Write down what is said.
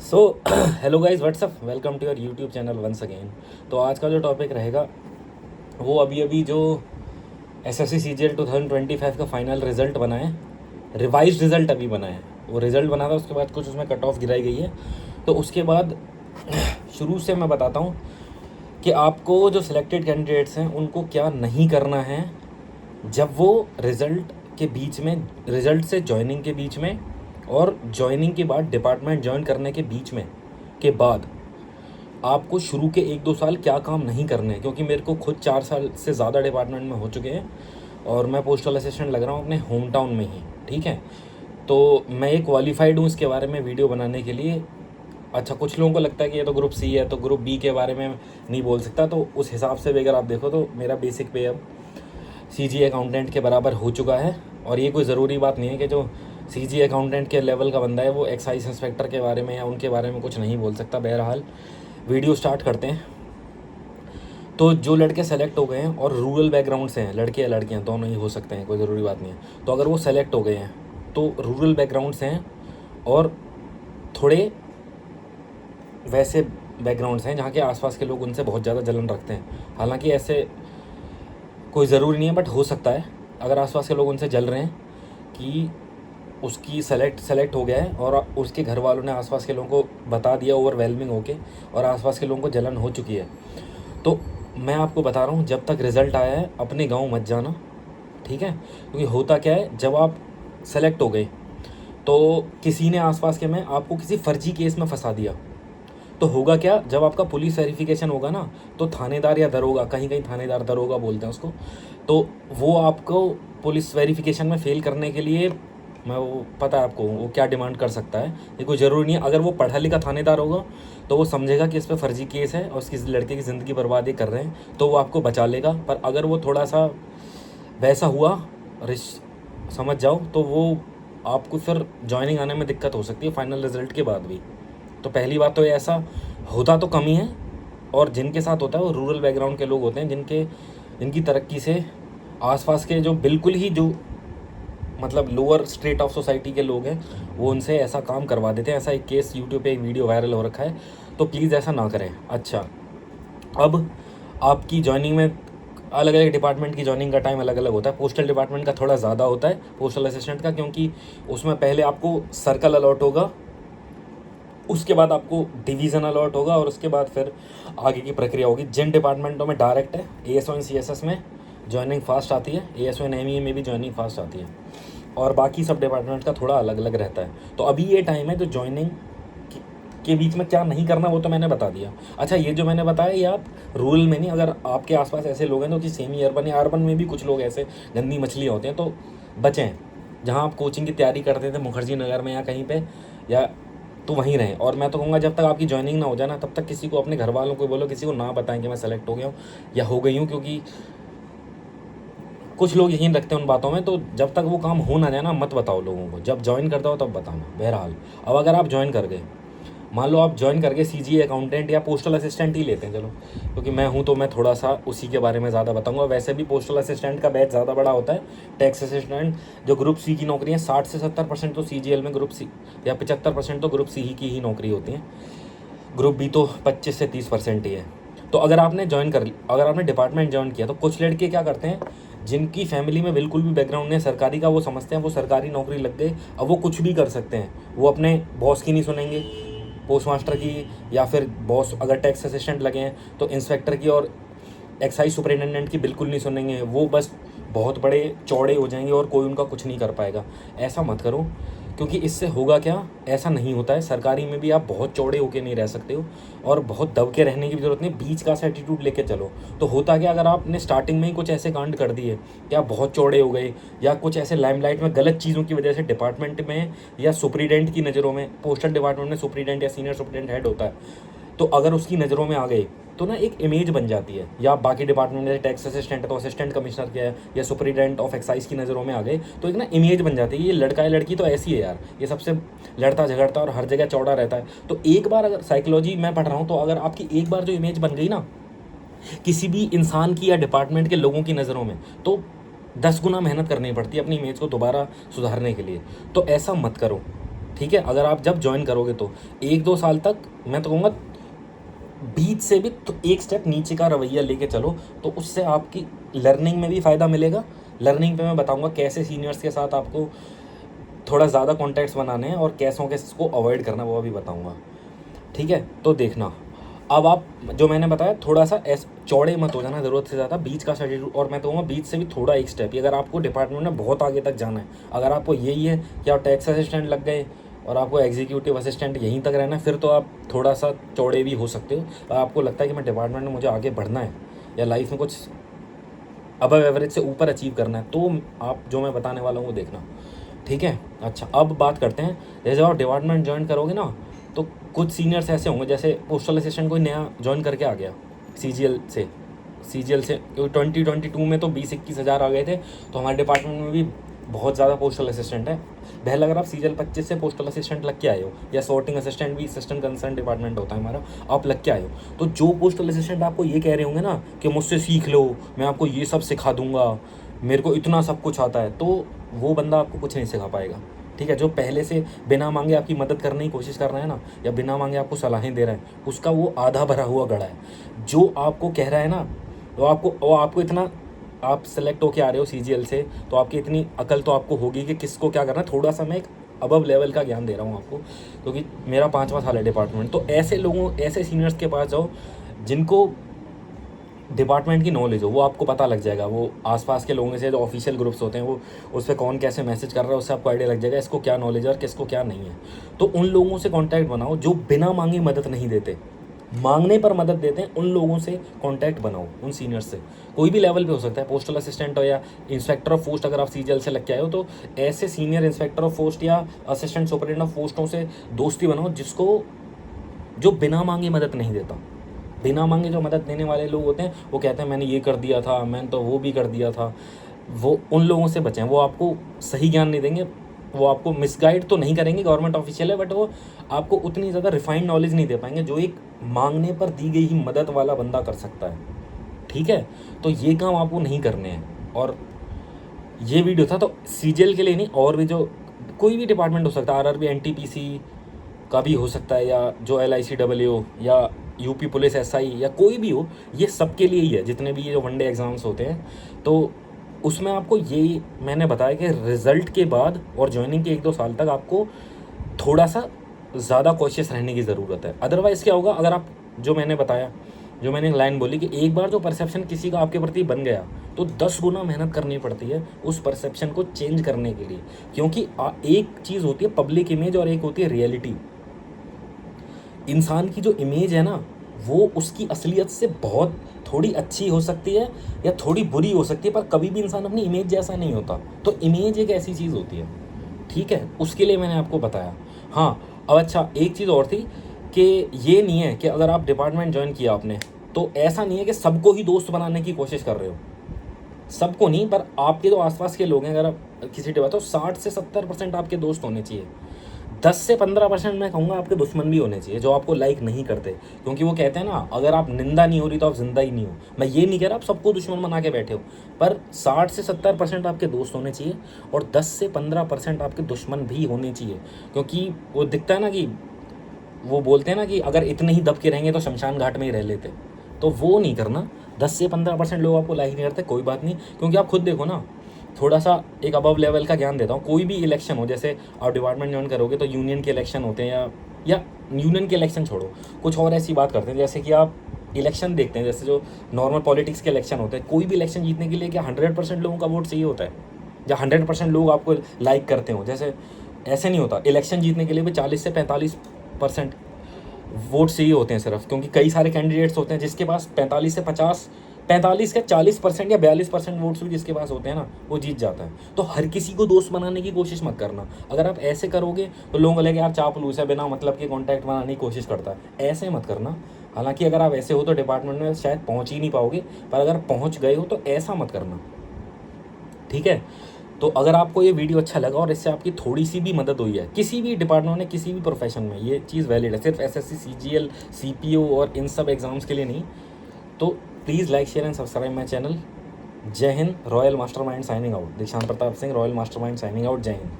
So hello guys, what's up, welcome to your YouTube channel once again. तो आज का जो टॉपिक रहेगा वो अभी अभी जो एसएससी सीजीएल 2025 का फाइनल रिजल्ट बना है, रिवाइज रिजल्ट अभी बना है। वो रिजल्ट बना था, उसके बाद कुछ उसमें कट ऑफ गिराई गई है। तो उसके बाद शुरू से मैं बताता हूँ कि आपको जो सिलेक्टेड कैंडिडेट्स हैं उनको क्या नहीं करना है जब वो रिज़ल्ट के बीच में, रिज़ल्ट से जॉइनिंग के बीच में और जॉइनिंग के बाद डिपार्टमेंट ज्वाइन करने के बीच में के बाद आपको शुरू के 1-2 साल क्या काम नहीं करने हैं। क्योंकि मेरे को खुद 4 साल से ज़्यादा डिपार्टमेंट में हो चुके हैं और मैं पोस्टल असिस्टेंट लग रहा हूँ अपने होम टाउन में ही, ठीक है। तो मैं ये क्वालिफाइड हूँ इसके बारे में वीडियो बनाने के लिए। अच्छा, कुछ लोगों को लगता है कि ये तो ग्रुप सी है तो ग्रुप बी के बारे में नहीं बोल सकता, तो उस हिसाब से भी अगर आप देखो तो मेरा बेसिक पे अब सीजी अकाउंटेंट के बराबर हो चुका है। और ये कोई ज़रूरी बात नहीं है कि जो सीजी अकाउंटेंट के लेवल का बंदा है वो एक्साइज इंस्पेक्टर के बारे में या उनके बारे में कुछ नहीं बोल सकता। बहरहाल वीडियो स्टार्ट करते हैं। तो जो लड़के सेलेक्ट हो गए हैं और रूरल बैकग्राउंड से हैं, लड़के या लड़कियां दोनों ही हो सकते हैं, कोई ज़रूरी बात नहीं है। तो अगर वो सेलेक्ट हो गए हैं तो रूरल बैकग्राउंड से हैं और थोड़े वैसे बैकग्राउंड से हैं जहाँ के आसपास के लोग उनसे बहुत ज़्यादा जलन रखते हैं। हालांकि ऐसे कोई ज़रूरी नहीं है, बट हो सकता है अगर आसपास के लोग उनसे जल रहे हैं कि उसकी सेलेक्ट हो गया है और उसके घर वालों ने आसपास के लोगों को बता दिया ओवरवेलमिंग होके और आसपास के लोगों को जलन हो चुकी है। तो मैं आपको बता रहा हूँ, जब तक रिज़ल्ट आया है अपने गांव मत जाना, ठीक है। क्योंकि होता क्या है, जब आप सेलेक्ट हो गए तो किसी ने आसपास के में आपको किसी फर्जी केस में फंसा दिया, तो होगा क्या, जब आपका पुलिस वेरिफिकेशन होगा ना, तो थानेदार या दरोगा, कहीं कहीं थानेदार दरोगा बोलते हैं उसको, तो वो आपको पुलिस वेरिफिकेशन में फ़ेल करने के लिए, मैं वो पता है आपको वो क्या डिमांड कर सकता है। ये कोई ज़रूरी नहीं है, अगर वो पढ़ा लिखा थानेदार होगा तो वो समझेगा कि इस पर फर्जी केस है और उसकी लड़के की ज़िंदगी बर्बाद कर रहे हैं, तो वो आपको बचा लेगा। पर अगर वो थोड़ा सा वैसा हुआ, रिश समझ जाओ, तो वो आपको फिर ज्वाइनिंग आने में दिक्कत हो सकती है फाइनल रिजल्ट के बाद भी। तो पहली बात तो ये, ऐसा होता तो कम ही है, और जिनके साथ होता है वो रूरल बैकग्राउंड के लोग होते हैं, जिनकी तरक्की से आसपास के जो बिल्कुल ही जो मतलब लोअर स्ट्रेट ऑफ सोसाइटी के लोग हैं वो उनसे ऐसा काम करवा देते हैं। ऐसा एक केस यूट्यूब पे एक वीडियो वायरल हो रखा है, तो प्लीज़ ऐसा ना करें। अच्छा, अब आपकी जॉइनिंग में अलग अलग डिपार्टमेंट की जॉइनिंग का टाइम अलग अलग होता है। पोस्टल डिपार्टमेंट का थोड़ा ज़्यादा होता है, पोस्टल असिस्टेंट का, क्योंकि उसमें पहले आपको सर्कल अलॉट होगा, उसके बाद आपको डिवीज़न अलॉट होगा और उसके बाद फिर आगे की प्रक्रिया होगी। जिन डिपार्टमेंटों में डायरेक्ट है, एएसओ एंड सीएसएस में जॉइनिंग फास्ट आती है, एएसओ एंड एमईए में भी जॉइनिंग फास्ट आती है, और बाकी सब डिपार्टमेंट का थोड़ा अलग अलग रहता है। तो अभी ये टाइम है, तो जॉइनिंग के बीच में क्या नहीं करना वो तो मैंने बता दिया। अच्छा, ये जो मैंने बताया ये आप रूरल में नहीं, अगर आपके आसपास ऐसे लोग हैं तो कि सेमी अर्बन या अर्बन में भी कुछ लोग ऐसे गंदी मछलियाँ होते हैं, तो बचें। जहाँ आप कोचिंग की तैयारी करते थे मुखर्जी नगर में या कहीं पे, या तो वहीं रहें। और मैं तो कहूँगा जब तक आपकी जॉइनिंग ना हो जाए ना, तब तक किसी को, अपने घर वालों को बोलो, किसी को ना बताएं कि मैं सेलेक्ट हो गया हूँ या हो गई हूँ, क्योंकि कुछ लोग यकीन रखते हैं उन बातों में। तो जब तक वो काम हो ना जाए ना, मत बताओ लोगों को, जब ज्वाइन करते हो तब बताना। बहरहाल अब अगर आप ज्वाइन कर गए, मान लो आप ज्वाइन करके सीजीए अकाउंटेंट या पोस्टल असिस्टेंट ही लेते हैं, चलो, क्योंकि मैं हूँ तो मैं थोड़ा सा उसी के बारे में ज़्यादा बताऊंगा। वैसे भी पोस्टल असिस्टेंट का बैच ज़्यादा बड़ा होता है। टैक्स असिस्टेंट जो ग्रुप सी की नौकरी है, 60 से 70% तो सीजीएल में ग्रुप सी, या 75% तो ग्रुप सी ही की ही नौकरी होती है। ग्रुप बी तो 25 से 30% ही है। तो अगर आपने अगर आपने डिपार्टमेंट ज्वाइन किया, तो कुछ लड़के क्या करते हैं, जिनकी फैमिली में बिल्कुल भी बैकग्राउंड नहीं है सरकारी का, वो समझते हैं वो सरकारी नौकरी लग गई, अब वो कुछ भी कर सकते हैं। वो अपने बॉस की नहीं सुनेंगे, पोस्ट मास्टर की, या फिर बॉस अगर टैक्स असिस्टेंट लगे हैं तो इंस्पेक्टर की और एक्साइज सुपरिटेंडेंट की बिल्कुल नहीं सुनेंगे। वो बस बहुत बड़े चौड़े हो जाएंगे और कोई उनका कुछ नहीं कर पाएगा। ऐसा मत करो, क्योंकि इससे होगा क्या, ऐसा नहीं होता है। सरकारी में भी आप बहुत चौड़े होके नहीं रह सकते हो और बहुत दब के रहने की भी ज़रूरत नहीं, बीच का सा एटीट्यूड लेके चलो। तो होता क्या, अगर आपने स्टार्टिंग में ही कुछ ऐसे कांड कर दिए कि आप बहुत चौड़े हो गए, या कुछ ऐसे लाइमलाइट में गलत चीज़ों की वजह से डिपार्टमेंट में या सुपरिटेंडेंट की नज़रों में, पोस्टल डिपार्टमेंट में सुपरिटेंडेंट या सीनियर सुपरिटेंडेंट हेड होता है, तो अगर उसकी नज़रों में आ गए तो ना एक इमेज बन जाती है। या बाकी डिपार्टमेंट में टैक्स असिस्टेंट है तो असिस्टेंट कमिश्नर क्या है, या सुपरिटेंडेंट ऑफ एक्साइज की नज़रों में आ गए, तो एक ना इमेज बन जाती है, ये लड़का है लड़की तो ऐसी है यार, ये सबसे लड़ता झगड़ता और हर जगह चौड़ा रहता है। तो एक बार, अगर साइकोलॉजी मैं पढ़ रहा हूँ, तो अगर आपकी एक बार जो इमेज बन गई ना किसी भी इंसान की या डिपार्टमेंट के लोगों की नज़रों में, तो 10 गुना मेहनत करनी पड़ती है अपनी इमेज को दोबारा सुधारने के लिए। तो ऐसा मत करो, ठीक है, अगर आप जब ज्वाइन करोगे तो 1-2 साल तक मैं तो कहूँगा बीच से भी तो एक स्टेप नीचे का रवैया लेके चलो, तो उससे आपकी लर्निंग में भी फ़ायदा मिलेगा। लर्निंग पे मैं बताऊँगा कैसे सीनियर्स के साथ आपको थोड़ा ज़्यादा कॉन्टैक्ट्स बनाने हैं और कैसों के इसको अवॉइड करना वो भी बताऊँगा। ठीक है, तो देखना अब आप जो मैंने बताया थोड़ा सा चौड़े मत हो जाना ज़रूरत से ज़्यादा, बीच का शेड्यूल, और मैं तो कहूँगा बीच से भी थोड़ा एक स्टेप ही। अगर आपको डिपार्टमेंट में बहुत आगे तक जाना है, अगर आपको यही है कि आप टैक्स असिस्टेंट लग गए और आपको एग्जीक्यूटिव असिस्टेंट यहीं तक रहना है, फिर तो आप थोड़ा सा चौड़े भी हो सकते हो। और आपको लगता है कि मैं डिपार्टमेंट में मुझे आगे बढ़ना है या लाइफ में कुछ अबव एवरेज से ऊपर अचीव करना है, तो आप जो मैं बताने वाला हूँ वो देखना। ठीक है, अच्छा अब बात करते हैं, जैसे आप डिपार्टमेंट ज्वाइन करोगे ना, तो कुछ सीनियर्स ऐसे होंगे, जैसे पोस्टल असिस्टेंट कोई नया ज्वाइन करके आ गया सीजीएल से 2022 में तो 20-21 हज़ार आ गए थे। तो हमारे डिपार्टमेंट में भी बहुत ज़्यादा पोस्टल असिस्टेंट है। पहले अगर आप सीजीएल 25 से पोस्टल असिस्टेंट लग के आए हो, या सॉर्टिंग असिस्टेंट भी सिस्टम कंसर्न डिपार्टमेंट होता है हमारा, आप लग के आए हो, तो जो पोस्टल असिस्टेंट आपको ये कह रहे होंगे ना कि मुझसे सीख लो, मैं आपको ये सब सिखा दूंगा, मेरे को इतना सब कुछ आता है, तो वो बंदा आपको कुछ नहीं सिखा पाएगा। ठीक है, जो पहले से बिना मांगे आपकी मदद करने की कोशिश कर रहा है ना, या बिना मांगे आपको सलाहें दे रहा है, उसका वो आधा भरा हुआ घड़ा है। जो आपको कह रहा है ना, वो आपको इतना, आप सेलेक्ट होके आ रहे हो सीजीएल से, तो आपकी इतनी अकल तो आपको होगी कि किसको क्या करना है। थोड़ा सा मैं एक अबव लेवल का ज्ञान दे रहा हूँ आपको, क्योंकि मेरा 5वां साल है डिपार्टमेंट। तो ऐसे सीनियर्स के पास जाओ जिनको डिपार्टमेंट की नॉलेज हो, वो आपको पता लग जाएगा। वो आसपास के लोगों से, जो ऑफिशियल ग्रुप्स होते हैं, वो उस पर कौन कैसे मैसेज कर रहा है, उससे आपको आइडिया लग जाएगा इसको क्या नॉलेज है और किसको क्या नहीं है। तो उन लोगों से कांटेक्ट बनाओ जो बिना मांगे मदद नहीं देते, मांगने पर मदद देते हैं। उन लोगों से कांटेक्ट बनाओ, उन सीनियर्स से, कोई भी लेवल पे हो सकता है, पोस्टल असिस्टेंट हो या इंस्पेक्टर ऑफ पोस्ट। अगर आप सीजीएल से लग के आए हो, तो ऐसे सीनियर इंस्पेक्टर ऑफ पोस्ट या असिस्टेंट सुपरिटेंडेंट ऑफ पोस्टों से दोस्ती बनाओ जो बिना मांगे मदद नहीं देता। बिना मांगे जो मदद देने वाले लोग होते हैं, वो कहते हैं मैंने ये कर दिया था, मैंने तो वो भी कर दिया था, वो उन लोगों से बचें। वो आपको सही ज्ञान नहीं देंगे, वो आपको मिसगाइड तो नहीं करेंगे, गवर्नमेंट ऑफिशियल है, बट वो आपको उतनी ज़्यादा रिफाइंड नॉलेज नहीं दे पाएंगे जो एक मांगने पर दी गई ही मदद वाला बंदा कर सकता है। ठीक है, तो ये काम आपको नहीं करने हैं। और ये वीडियो था तो सीजीएल के लिए नहीं, और भी जो कोई भी डिपार्टमेंट हो सकता है, आरआरबी एनटीपीसी का भी हो सकता है, या जो LICW या यूपी पुलिस SI या कोई भी हो, ये सबके लिए ही है। जितने भी ये जो वनडे एग्ज़ाम्स होते हैं, तो उसमें आपको ये मैंने बताया कि रिज़ल्ट के बाद और ज्वाइनिंग के 1-2 साल तक आपको थोड़ा सा ज़्यादा कॉशियस रहने की ज़रूरत है। अदरवाइज़ क्या होगा, अगर आप, जो मैंने बताया, जो मैंने लाइन बोली कि एक बार जो परसेप्शन किसी का आपके प्रति बन गया, तो 10 गुना मेहनत करनी पड़ती है उस परसेप्शन को चेंज करने के लिए। क्योंकि एक चीज़ होती है पब्लिक इमेज और एक होती है रियलिटी। इंसान की जो इमेज है ना, वो उसकी असलियत से बहुत थोड़ी अच्छी हो सकती है या थोड़ी बुरी हो सकती है, पर कभी भी इंसान अपनी इमेज जैसा नहीं होता। तो इमेज एक ऐसी चीज़ होती है। ठीक है, उसके लिए मैंने आपको बताया। हाँ, अब अच्छा एक चीज़ और थी कि ये नहीं है कि अगर आप डिपार्टमेंट ज्वाइन किया आपने, तो ऐसा नहीं है कि सबको ही दोस्त बनाने की कोशिश कर रहे हो। सबको नहीं, पर आपके जो आसपास के लोग हैं, अगर आप किसी डिपार्टमेंट, तो 60 से 70% आपके दोस्त होने चाहिए। 10 से 15% मैं कहूँगा आपके दुश्मन भी होने चाहिए, जो आपको लाइक नहीं करते। क्योंकि वो कहते हैं ना, अगर आप निंदा नहीं हो रही तो आप जिंदा ही नहीं हो। मैं ये नहीं कह रहा आप सबको दुश्मन बना के बैठे हो, पर 60 से 70% आपके दोस्त होने चाहिए और 10 से 15% आपके दुश्मन भी होने चाहिए। क्योंकि वो दिखता है ना कि वो बोलते हैं ना कि अगर इतने ही दब के रहेंगे तो शमशान घाट में ही रह लेते, तो वो नहीं करना। 10 से 15% लोग आपको लाइक नहीं करते, कोई बात नहीं। क्योंकि आप खुद देखो ना, थोड़ा सा एक अबव लेवल का ज्ञान देता हूँ। कोई भी इलेक्शन हो, जैसे आप डिपार्टमेंट ज्वाइन करोगे तो यूनियन के इलेक्शन होते हैं, या यूनियन के इलेक्शन छोड़ो, कुछ और ऐसी बात करते हैं, जैसे कि आप इलेक्शन देखते हैं, जैसे जो नॉर्मल पॉलिटिक्स के इलेक्शन होते हैं। कोई भी इलेक्शन जीतने के लिए क्या 100% लोगों का वोट चाहिए होता है, या 100% लोग आपको लाइक करते हो? जैसे ऐसे नहीं होता। इलेक्शन जीतने के लिए भी 40 से 45% वोट चाहिए होते हैं सिर्फ, क्योंकि कई सारे कैंडिडेट्स होते हैं जिसके पास 45 से 50, 45 का 40% या 42% वोट्स भी जिसके पास होते हैं ना, वो जीत जाता है। तो हर किसी को दोस्त बनाने की कोशिश मत करना। अगर आप ऐसे करोगे तो लोगों को लगेगा यार चापलूस है, बिना मतलब के कॉन्टैक्ट बनाने की कोशिश करता है। ऐसे मत करना। हालांकि अगर आप ऐसे हो तो डिपार्टमेंट में शायद पहुँच ही नहीं पाओगे, पर अगर पहुँच गए हो तो ऐसा मत करना। ठीक है, तो अगर आपको ये वीडियो अच्छा लगा और इससे आपकी थोड़ी सी भी मदद हुई है किसी भी डिपार्टमेंट में, किसी भी प्रोफेशन में, ये चीज़ वैलिड है। सिर्फ SSC CGL CPO और इन सब एग्ज़ाम्स के लिए नहीं। तो please like share and subscribe my channel. जय Hind. Royal mastermind signing out. Dikshant Pratap Singh, royal mastermind signing out. जय हिंद।